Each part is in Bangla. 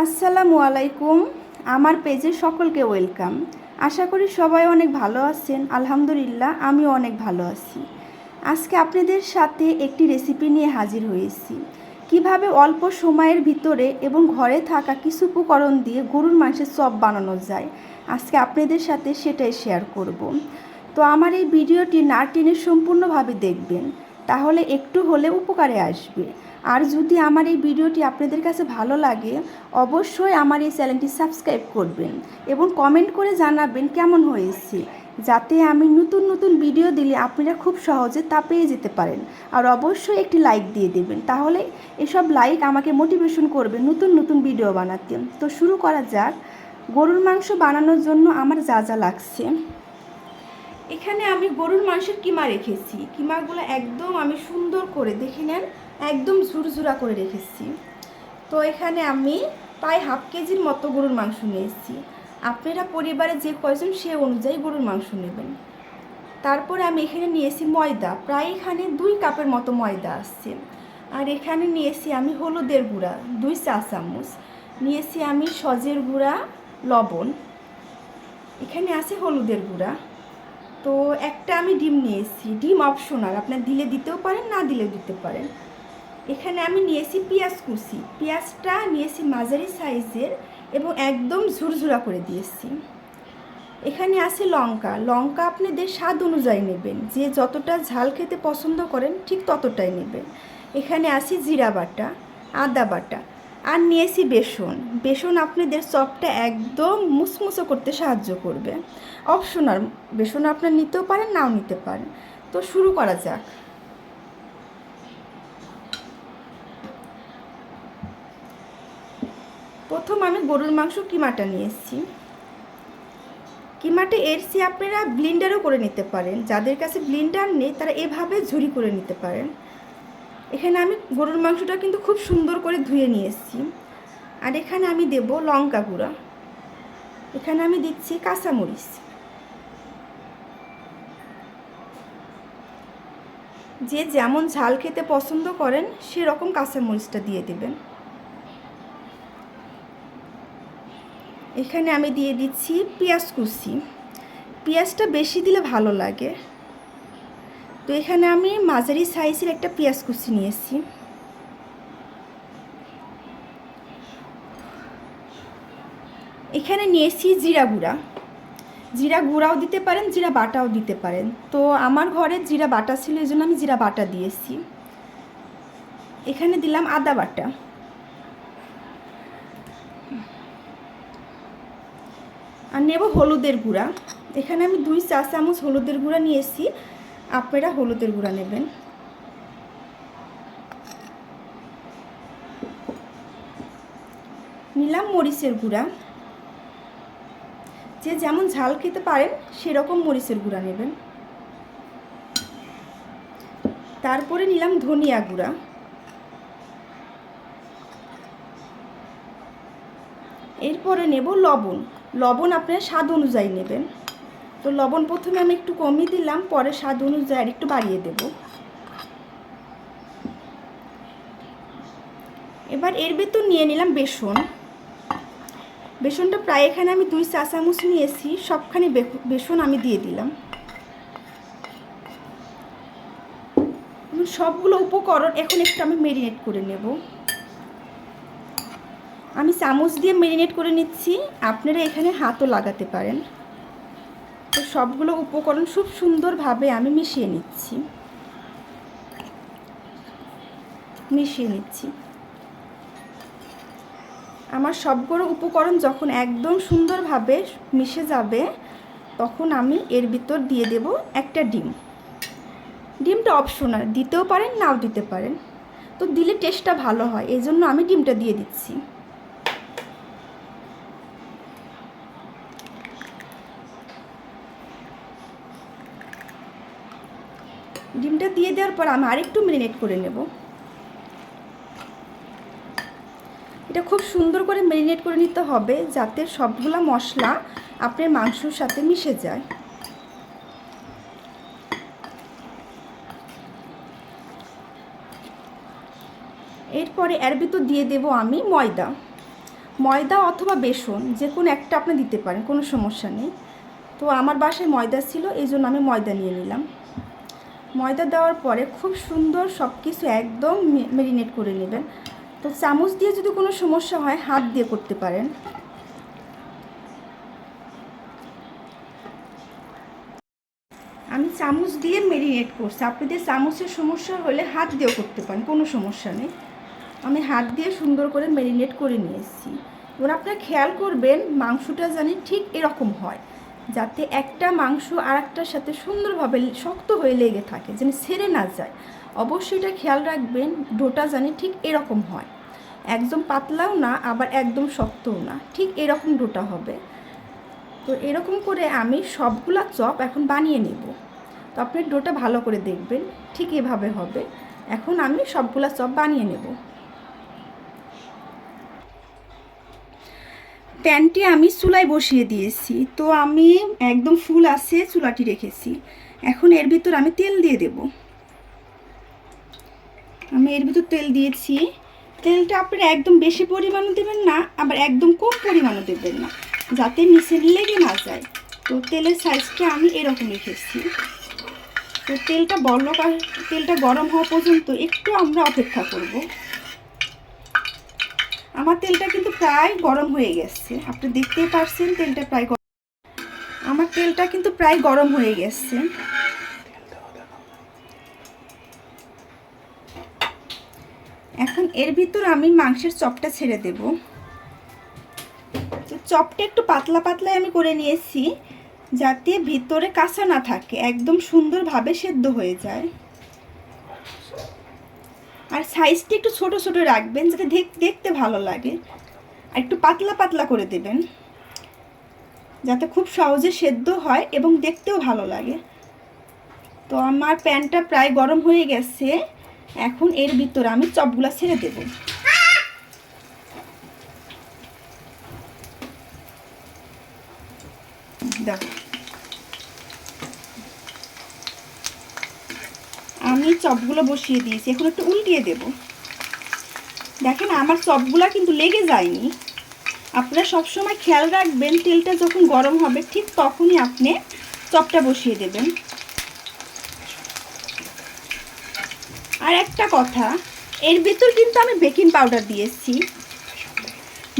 আসসালামু আলাইকুম। আমার পেজে সকলকে ওয়েলকাম। আশা করি সবাই অনেক ভালো আছেন। আলহামদুলিল্লাহ আমিও অনেক ভালো আছি। আজকে আপনাদের সাথে একটি রেসিপি নিয়ে হাজির হয়েছি। কিভাবে অল্প সময়ের ভিতরে এবং ঘরে থাকা কিছু উপকরণ দিয়ে গরুর মাংসের চপ বানানো যায়, আজকে আপনাদের সাথে সেটাই শেয়ার করব। তো আমার এই ভিডিওটি না টেনে সম্পূর্ণভাবে দেখবেন, তাহলে একটু হলে উপকারে আসবে। আর যদি আমার এই ভিডিওটি আপনাদের কাছে ভালো লাগে, অবশ্যই আমার এই চ্যানেলটি সাবস্ক্রাইব করবেন এবং কমেন্ট করে জানাবেন কেমন হয়েছে, যাতে আমি নতুন নতুন ভিডিও দিলে আপনারা খুব সহজে তা পেয়ে যেতে পারেন। আর অবশ্যই একটি লাইক দিয়ে দেবেন, তাহলে এসব লাইক আমাকে মোটিভেশন করবে নতুন নতুন ভিডিও বানাতে। তো শুরু করা যাক। গরুর মাংস বানানোর জন্য আমার যা যা লাগছে, এখানে আমি গরুর মাংসের কিমা রেখেছি। কিমাগুলো একদম আমি সুন্দর করে দেখে নেন, একদম ঝুরঝুরা করে রেখেছি। তো এখানে আমি প্রায় হাফ কেজির মতো গরুর মাংস নিয়েছি। আপনারা পরিবারে যে কয়জন সে অনুযায়ী গরুর মাংস নেবেন। তারপরে আমি এখানে নিয়েছি ময়দা, প্রায় এখানে 2 কাপের মতো ময়দা আসছে। আর এখানে নিয়েছি আমি হলুদের গুঁড়া 2 চা চামচ, নিয়েছি আমি সজের গুঁড়া, লবণ, এখানে আছে হলুদের গুঁড়া। তো একটা আমি ডিম নিয়েছি, ডিম অপশনাল, আপনার দিলে দিতেও পারেন, না দিলে দিতে পারেন। এখানে আমি নিয়েছি পেঁয়াজ কুচি, পেঁয়াজটা নিয়েছি মাঝারি সাইজের এবং একদম ঝুরঝুরা করে দিয়েছি। এখানে আছে লঙ্কা, লঙ্কা আপনাদের স্বাদ অনুযায়ী নেবেন, যে যতটা ঝাল খেতে পছন্দ করেন ঠিক ততটাই নেবেন। এখানে আছে জিরা বাটা, আদা বাটা, আর নিয়েছি বেসন। বেসন আপনাদের চপটা একদম মুসমুসো করতে সাহায্য করবে, অপশনাল। বেসন আপনার নিতেও পারেন, নাও নিতে পারেন। তো শুরু করা যাক। প্রথম আমি গরুর মাংস কিমাটা নিয়েছি। কিমাটা এরসি আপনারা ব্লেন্ডারও করে নিতে পারেন, যাদের কাছে ব্লেন্ডার নেই তারা এভাবে ঝুরি করে নিতে পারেন। এখানে আমি গরুর মাংসটা কিন্তু খুব সুন্দর করে ধুয়ে নিয়েছি। আর এখানে আমি দেব লঙ্কা গুঁড়া, এখানে আমি দিচ্ছি কাঁচামরিচ, যে যেমন ঝাল খেতে পছন্দ করেন সেরকম কাঁচামরিচটা দিয়ে দেবেন। এখানে আমি দিয়ে দিচ্ছি পেঁয়াজ কুচি, পেঁয়াজটা বেশি দিলে ভালো লাগে। তো এখানে আমি মাঝারি সাইজের একটা পেঁয়াজ কুচি নিয়েছি। এখানে নিয়েছি জিরা গুঁড়া, জিরা গুঁড়াও দিতে পারেন, জিরা বাটাও দিতে পারেন। তো আমার ঘরে জিরা বাটা ছিল, এই জন্য আমি জিরা বাটা দিয়েছি। এখানে দিলাম আদা বাটা, আর নেব হলুদের গুঁড়া। এখানে আমি 2 চা চামচ হলুদের গুঁড়া নিয়েছি, আপনারা হলুদের গুঁড়া নেবেন। নিলাম মরিচের গুঁড়া, যে যেমন ঝাল খেতে পারেন সেরকম মরিচের গুঁড়া নেবেন। তারপরে নিলাম ধনিয়া গুঁড়া, এরপরে নেব লবণ। লবণ আপনার স্বাদ অনুযায়ী নেবেন। তো লবণ প্রথমে আমি একটু কমিয়ে দিলাম, পরে স্বাদ অনুযায়ী আর একটু বাড়িয়ে দেব। এবার এর ভেতর নিয়ে নিলাম বেসন। বেসনটা প্রায় এখানে আমি 2 চা চামচ নিয়েছি, সবখানে বেসন আমি দিয়ে দিলাম। সবগুলো উপকরণ এখন একটু আমি ম্যারিনেট করে নেব। আমি চামচ দিয়ে ম্যারিনেট করে নিচ্ছি, আপনারা এখানে হাতও লাগাতে পারেন। তো সবগুলো উপকরণ খুব সুন্দরভাবে আমি মিশিয়ে নিচ্ছি। আমার সবগুলো উপকরণ যখন একদম সুন্দরভাবে মিশে যাবে, তখন আমি এর ভিতর দিয়ে দেব একটা ডিম। ডিমটা অপশনাল, দিতেও পারেন, নাও দিতে পারেন। তো দিলে টেস্টটা ভালো হয়, এই জন্য আমি ডিমটা দিয়ে দিচ্ছি। ডিমটা দিয়ে দেওয়ার পর আমি আরেকটু ম্যারিনেট করে নেব। এটা খুব সুন্দর করে ম্যারিনেট করে নিতে হবে, যাতে সবগুলা মশলা আপনার মাংসের সাথে মিশে যায়। এরপরে এর ভিতর দিয়ে দেব আমি ময়দা। ময়দা অথবা বেসন যে কোনো একটা আপনি দিতে পারেন, কোনো সমস্যা নেই। তো আমার বাসায় ময়দা ছিল, এই জন্য আমি ময়দা নিয়ে নিলাম। ময়দা দেওয়ার পরে খুব সুন্দর সব কিছু একদম ম্যারিনেট করে নেবেন। তো চামচ দিয়ে যদি কোনো সমস্যা হয় হাত দিয়ে করতে পারেন। আমি চামচ দিয়ে ম্যারিনেট করছি, আপনাদের চামচের সমস্যা হলে হাত দিয়েও করতে পারেন, কোনো সমস্যা নেই। আমি হাত দিয়ে সুন্দর করে ম্যারিনেট করে নিয়েছি। এবার আপনারা খেয়াল করবেন মাংসটা জানি ঠিক এরকম হয়, যাতে একটা মাংস আর একটার সাথে সুন্দরভাবে শক্ত হয়ে লেগে থাকে, যেন ছেড়ে না যায়। অবশ্যই এটা খেয়াল রাখবেন, ডোটা জানি ঠিক এরকম হয়, একদম পাতলাও না আবার একদম শক্তও না, ঠিক এরকম ডোটা হবে। তো এরকম করে আমি সবগুলা চপ এখন বানিয়ে নেব। তো আপনি ডোটা ভালো করে দেখবেন, ঠিক এভাবে হবে। এখন আমি সবগুলা চপ বানিয়ে নেব। প্যানটি আমি চুলায় বসিয়ে দিয়েছি, তো আমি একদম ফুল আছে চুলাটি রেখেছি। এখন এর ভিতর আমি তেল দিয়ে দেব। আমি এর ভিতর তেল দিয়েছি। তেলটা আপনারা একদম বেশি পরিমাণও দেবেন না, আবার একদম কম পরিমাণও দেবেন না, যাতে নিচে লেগে না যায়। তো তেলের সাইজটা আমি এরকম রেখেছি। তো তেলটা গরম হওয়া পর্যন্ত একটু আমরা অপেক্ষা করব। আমার তেলটা কিন্তু প্রায় গরম হয়ে গেছে, আপনি দেখতেই পারছেন আমার তেলটা কিন্তু প্রায় গরম হয়ে গেছে। এখন এর ভিতর আমি মাংসের চপটা ছেড়ে দেব। তো চপটা একটু পাতলা পাতলা আমি করে নিয়েছি, যাতে ভিতরে কাঁচা না থাকে, একদম সুন্দরভাবে সেদ্ধ হয়ে যায়। আর সাইজটা একটু ছোট ছোট রাখবেন, যাতে দেখতে ভালো লাগে। আর একটু পাতলা পাতলা করে দেবেন, যাতে খুব সহজে সেদ্ধ হয় এবং দেখতেও ভালো লাগে। তো আমার প্যানটা প্রায় গরম হয়ে গেছে। এখন এর ভিতর আমি চপগুলা ছেড়ে দেব। দেখো, আমি চপগুলো বসিয়ে দিয়েছি, এখন একটু উল্টিয়ে দেব। দেখেন আমার চপগুলা কিন্তু লেগে যায়নি। আপনারা সবসময় খেয়াল রাখবেন, তেলটা যখন গরম হবে ঠিক তখনই আপনি চপটা বসিয়ে দেবেন। আর একটা কথা, এর ভিতর কিন্তু আমি বেকিং পাউডার দিয়েছি,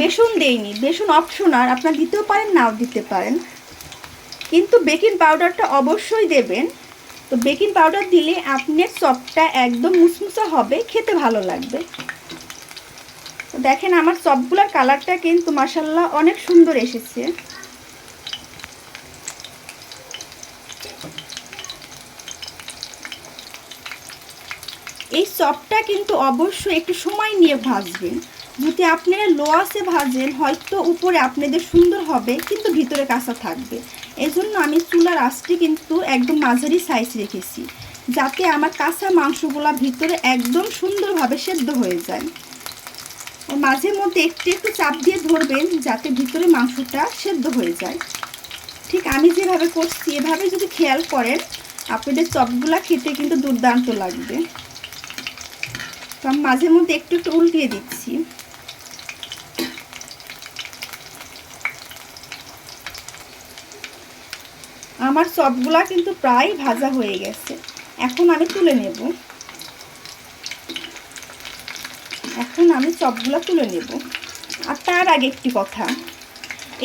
বেসন দেইনি। বেসন অপশনাল, আপনারা দিতেও পারেন নাও দিতে পারেন, কিন্তু বেকিং পাউডারটা অবশ্যই দেবেন। তো বেকিং পাউডার দিলে আপনার চপটা একদম মুচমুচা হবে, খেতে ভালো লাগবে। তো দেখেন আমার চপগুলোর কালারটা কিন্তু মাশাআল্লাহ অনেক সুন্দর এসেছে। এই চপটা কিন্তু অবশ্যই একটু সময় নিয়ে ভাজবেন। যদি আপনারা লো আঁচে ভাজেন হয়তো উপরে আপনাদের সুন্দর হবে, কিন্তু ভিতরে কাঁচা থাকবে। এজন্য আমি চুলার আঁচটি কিন্তু একদম মাঝারি সাইজ রেখেছি, যাতে আমার কাঁচা মাংসগুলো ভিতরে একদম সুন্দরভাবে সেদ্ধ হয়ে যায়। মাঝে মধ্যে একটু একটু চাপ দিয়ে ধরবেন, যাতে ভিতরে মাংসটা সেদ্ধ হয়ে যায়। ঠিক আমি যেভাবে করছি এভাবে যদি খেয়াল করেন, আপনাদের চপগুলা খেতে কিন্তু দুর্দান্ত লাগবে। তো আমি মাঝে মধ্যে একটু একটু উল্টিয়ে দিচ্ছি। আমার চপগুলা কিন্তু প্রায় ভাজা হয়ে গেছে, এখন আমি তুলে নেব। চপগুলা তুলে নেব। আর তার আগে একটি কথা,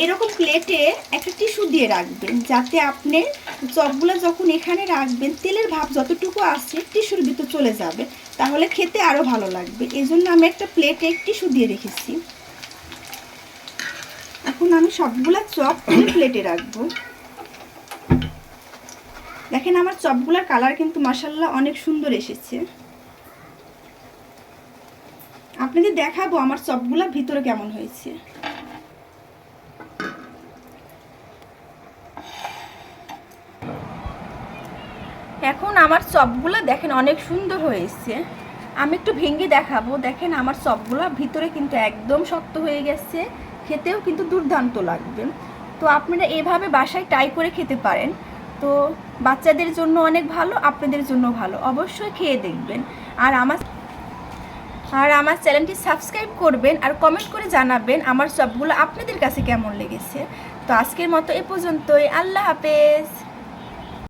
এরকম প্লেটে একটা টিস্যু দিয়ে রাখবেন, যাতে আপনি চপগুলো যখন এখানে রাখবেন তেলের ভাব যতটুকু আছে টিস্যুর ভিতর চলে যাবে, তাহলে খেতে আরও ভালো লাগবে। এই জন্য আমি একটা প্লেটে টিস্যু দিয়ে রেখেছি। এখন আমি সবগুলা চপ প্লেটে রাখবো। দেখেন আমার চপগুলার কালার কিন্তু মাশাআল্লাহ অনেক সুন্দর এসেছে। আপনাদের দেখাবো আমার চপগুলা ভিতরে কেমন হয়েছে। এখন আমার চপগুলা দেখেন অনেক সুন্দর হয়েছে। আমি একটু ভেঙে দেখাবো। দেখেন আমার চপগুলা ভিতরে কিন্তু একদম শক্ত হয়ে গেছে, খেতেও কিন্তু দুর্দান্ত লাগবে। তো আপনারা এভাবে বাসায় ট্রাই করে খেতে পারেন। তো বাচ্চাদের জন্য অনেক ভালো, আপনাদের জন্য ভালো, অবশ্যই খেয়ে দেখবেন। আর আমার আর আমার চ্যানেলটি সাবস্ক্রাইব করবেন আর কমেন্ট করে জানাবেন আমার সবগুলো আপনাদের কাছে কেমন লেগেছে। তো আজকের মতো এ পর্যন্তই। আল্লাহ হাফেজ।